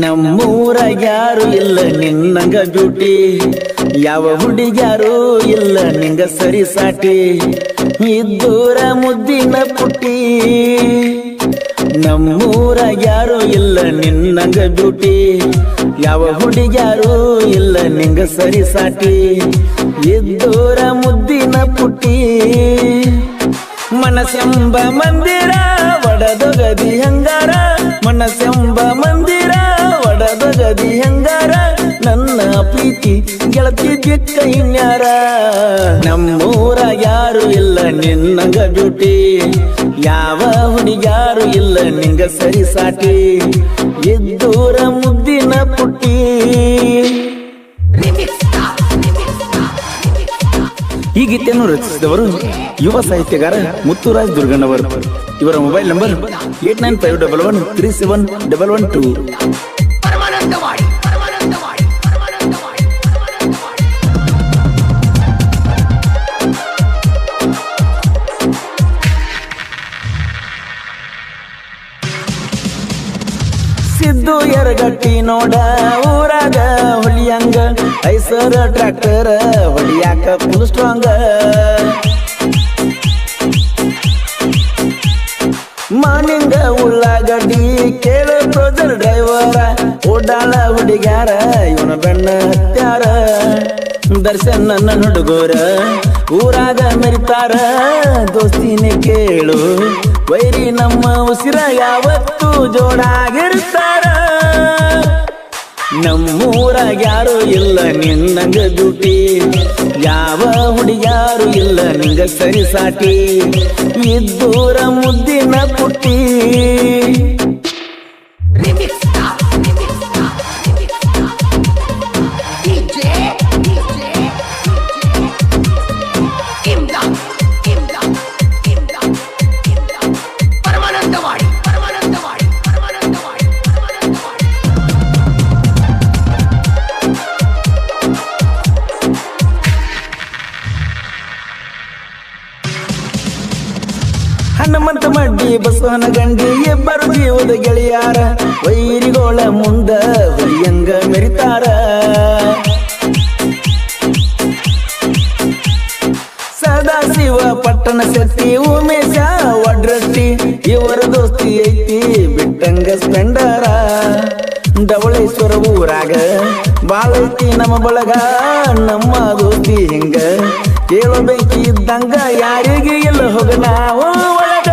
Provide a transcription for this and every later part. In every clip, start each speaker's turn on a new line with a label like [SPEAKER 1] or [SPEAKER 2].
[SPEAKER 1] ನಮ್ಮೂರಾಗ ಯಾರು ಇಲ್ಲ ನಿನ್ನಂಗ ಬ್ಯೂಟಿ, ಯಾವ ಹುಡುಗ್ಯಾರು ಇಲ್ಲ ನಿಂಗ ಸರಿ ಸಾಟಿ, ಇದ್ದೂರ ಮುದ್ದಿನ ಪುಟ್ಟಿ. ನಮ್ಮೂರಾಗ ಯಾರು ಇಲ್ಲ ನಿನ್ನಂಗ ಬ್ಯೂಟಿ, ಯಾವ ಹುಡುಗ್ಯಾರು ಇಲ್ಲ ನಿಂಗ ಸರಿ ಸಾಟಿ, ಇದ್ದೂರ ಮುದ್ದಿನ ಪುಟ್ಟಿ. ಮನಸೆಂಬ ಮಂದಿರ ಒಡದೊಗದಿ ಹಂಗಾರ, ಮನಸೆಂಬ ಮಂದಿರ ಒಡದೊಗದಿ ಹಂಗಾರ, ನನ್ನ ಪ್ರೀತಿ ಗೆಳತಿ ಬಿಕ್ಕ ಇನ್ಯಾರ. ನಮ್ಮೂರಾಗ ಯಾರು ಇಲ್ಲ ನಿನ್ನಂಗ ಬ್ಯೂಟಿ, ಯಾವ ಹುಡುಗ್ಯಾರು ಇಲ್ಲ ನಿಂಗ ಸರಿ ಸಾಟಿ, ಇದ್ದೂರ ಮುದ್ದಿನ ಪುಟ್ಟಿ. ಈ ಗೀತೆಯನ್ನು ರಚಿಸಿದವರು ಯುವ ಸಾಹಿತ್ಯಗಾರ ಮುತ್ತುರಾಜ್ ದುರ್ಗಣ್ಣವರು. ಇವರ ಮೊಬೈಲ್ ನಂಬರ್ 8951137112. ಸಿದ್ದು ಎರಗಟ್ಟಿ ನೋಡ ಊರಾಗ ಹೊಲಿಯಂಗ, ಐಸರ ಟ್ರ್ಯಾಕ್ಟರ್ ಹೊಲಿಯಾಕ ಫುಲ್ ಸ್ಟ್ರಾಂಗ್. ಮಾನಿಂಗ ಉಳ್ಳಾಗಡ್ಡಿ ಕೇಳು ಕ್ರೋಸರ್ ಡ್ರೈವರ, ಓಡಾಳ ಹುಡುಗ್ಯಾರ ಇವನ ಬೆನ್ನ ಹತ್ಯಾರ. ದರ್ಶನ್ ನನ್ನ ಹುಡುಗರ ಊರಾಗ ಮೆರಿತಾರ, ದೋಸ್ತಿನೇ ಕೇಳು ವೈರಿ ನಮ್ಮ ಉಸಿರ ಯಾವತ್ತು ಜೋಡಾಗಿರ್ತಾರ. ನಮ್ಮೂರಾಗ ಯಾರು ಇಲ್ಲ ನಿನ್ನಂಗ ಬ್ಯೂಟಿ, ಯಾವ ಹುಡುಗ್ಯಾರು ಇಲ್ಲ ನಿಂಗ ಸರಿ ಸಾಟಿ, ಇದ್ದೂರ ಮುದ್ದಿನ ಪುಟ್ಟಿ. ಹನುಮಂತ ಮಡ್ಡಿ ಬಸವನ ಗಂಡಿ ಇಬ್ಬರು ಜೀವದ ಗೆಳೆಯಾರ, ವೈರಿಗೋಳ ಮುಂದ ಹುಲಿಯಂಗ ಮೆರಿತಾರ. ಸದಾಶಿವ ಪಟ್ಟಣ ಶೆಟ್ಟಿ ಉಮೇಶ ಒಡ್ರಟ್ಟಿ, ಇವರ ದೋಸ್ತಿ ಐತಿ ಬಿಟ್ಟಂಗ ಸ್ಪೆಂಡರ. ಡವಳೇಶ್ವರ ಊರಾಗ ಬಾಳೈತಿ ನಮ್ಮ ಬಳಗ, ನಮ್ಮ ದೋಸ್ತಿ ಹಿಂಗ ಕೇಳೋ ಬೆಂಕಿ ಇದ್ದಂಗ ಯಾರಿಗೆ ಇಲ್ಲ ಹೋಗ ನಾವು ಒಳಗ.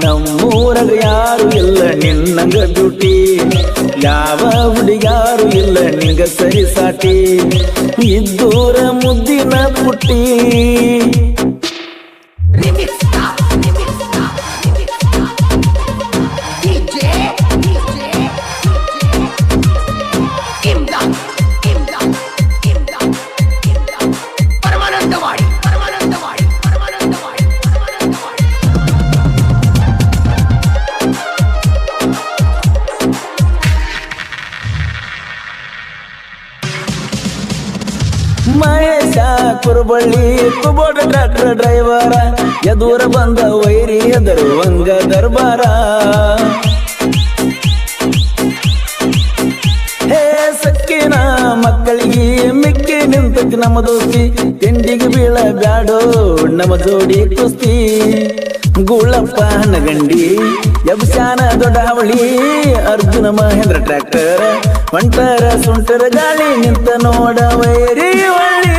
[SPEAKER 1] ನಮ್ಮೂರಾಗ ಯಾರು ಇಲ್ಲ ನಿನ್ನಂಗ ಬ್ಯೂಟಿ, ಯಾವ ಹುಡುಗ್ಯಾರು ಇಲ್ಲ ನಿಂಗ ಸರಿ ಸಾಟಿ, ಇದ್ದೂರ ಮುದ್ದಿನ ಪುಟ್ಟಿ. ಮಹೇಶ ಕುರುಬಳ್ಳಿ ಕುಬೋಟ ಟ್ರ್ಯಾಕ್ಟರ್ ಡ್ರೈವರ, ಎದೂರ ಬಂದ ವೈರಿ ಎದರುವಂಗ ದರ್ಬಾರ. ಹೇ ಸಕ್ಕಿನ ಮಕ್ಕಳಿಗೆ ಮಿಕ್ಕಿ ನಿಂತತಿ ನಮ್ಮ ದೋಸ್ತಿ, ತಿಂಡಿಗೆ ಬೀಳ ಬ್ಯಾಡೋ ನಮ್ಮ ಜೋಡಿ ಕುಸ್ತಿ. ಗೂಳಪ್ಪ ಹನಗಂಡಿ ಯಬ್ಶಾನ ದೊಡ್ಡ ಹಾವಳಿ, ಅರ್ಜುನ ಮಹೇಂದ್ರ ಟ್ರ್ಯಾಕ್ಟರ್ ಹೊಂಟರ ಸುಂಟರ ಗಾಳಿ, ನಿಂತ ನೋಡ ವೈರಿ ಒಳ್ಳಿ.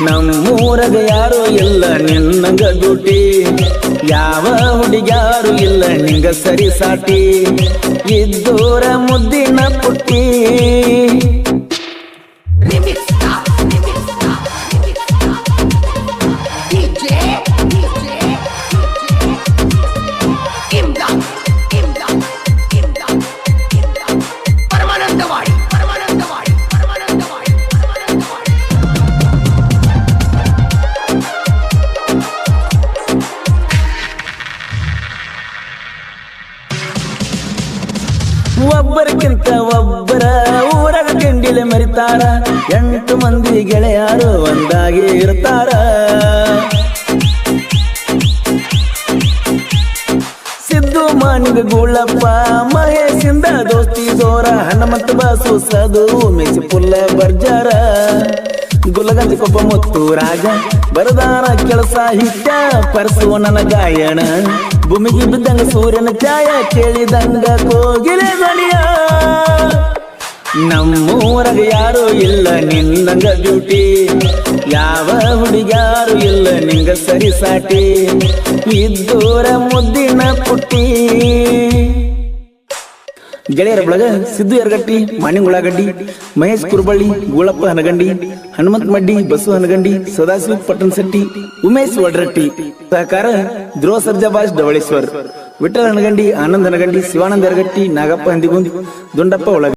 [SPEAKER 1] ನಮ್ಮೂರಾಗ ಯಾರು ಇಲ್ಲ ನಿನ್ನಂಗ ಬ್ಯೂಟಿ, ಯಾವ ಹುಡುಗ್ಯಾರು ಇಲ್ಲ ನಿಂಗ ಸರಿ ಸಾಟಿ, ಇದ್ದೂರ ಮುದ್ದಿನ ಪುಟ್ಟಿ. ಒಬ್ಬರಕ್ಕಿಂತ ಒಬ್ಬರ ಊರಾಗ ತಿಂಡಿಲೆ ಮರಿತಾರ, 8 ಮಂದಿ ಗೆಳೆಯರು ಒಂದಾಗಿ ಇರ್ತಾರ. ಸಿದ್ಧ ಜಗ್ಗು ಮಾನಿಗ ಗುಳಪ್ಪ ಮಹೇಶಿಂದ ದೋಸ್ತಿ ದೋರ ಹನುಮಂತ ಬಾಸು ಸದು ಮೆಚ್ಚಿ ಪುಲ್ಲ ಬರ್ಜಾರ ಗುಲಗಂಜಿ ಕೊಬ್ಬ ಮುತ್ತು ರಾಜ ಬರದಾನ ಕೆಲಸ ಹಿಟ್ಟ ಪರಸು ನನ್ನ ಗಾಯಣ ಭೂಮಿಗೆ ಬಿದ್ದಂಗ ಸೂರ್ಯನ ಛಾಯ ಕೇಳಿದಂಗ ಕೋಗಿಲೆ ಧ್ವನಿಯ ನಮ್ಮೂರಾಗ ಯಾರು ಇಲ್ಲ ನಿನ್ನಂಗ ಬ್ಯೂಟಿ ಯಾವ ಹುಡುಗ್ಯಾರು ಇಲ್ಲ ನಿಂಗ ಸರಿ ಸಾಟಿ ಇದ್ದೂರ ಮುದ್ದಿನ ಪುಟ್ಟಿ ಗೆಳೆಯರ ಬಳಗ ಸಿದ್ದು ಯರಗಟ್ಟಿ ಮಾಣಿಂಗ್ ಉಳ್ಳಾಗಡ್ಡಿ ಮಹೇಶ್ ಕುರುಬಳ್ಳಿ ಗೂಳಪ್ಪ ಹನಗಂಡಿ ಹನುಮಂತ ಮಡ್ಡಿ ಬಸು ಹನಗಂಡಿ ಸದಾಶಿವ ಪಟ್ಟಣಶೆಟ್ಟಿ ಉಮೇಶ್ ವಡ್ರಟ್ಟಿ ಸಹಕಾರ ಧ್ರುವ ಸರ್ಜಾಬಾಸ್ ಡವಳೇಶ್ವರ್ ವಿಠಲ್ ಹನಗಂಡಿ ಆನಂದ್ ಹನಗಂಡಿ ಶಿವಾನಂದ ಯರಗಟ್ಟಿ ನಾಗಪ್ಪ ಹಂದಿಗುಂದ್ ದುಂಡಪ್ಪ ಒಳಗ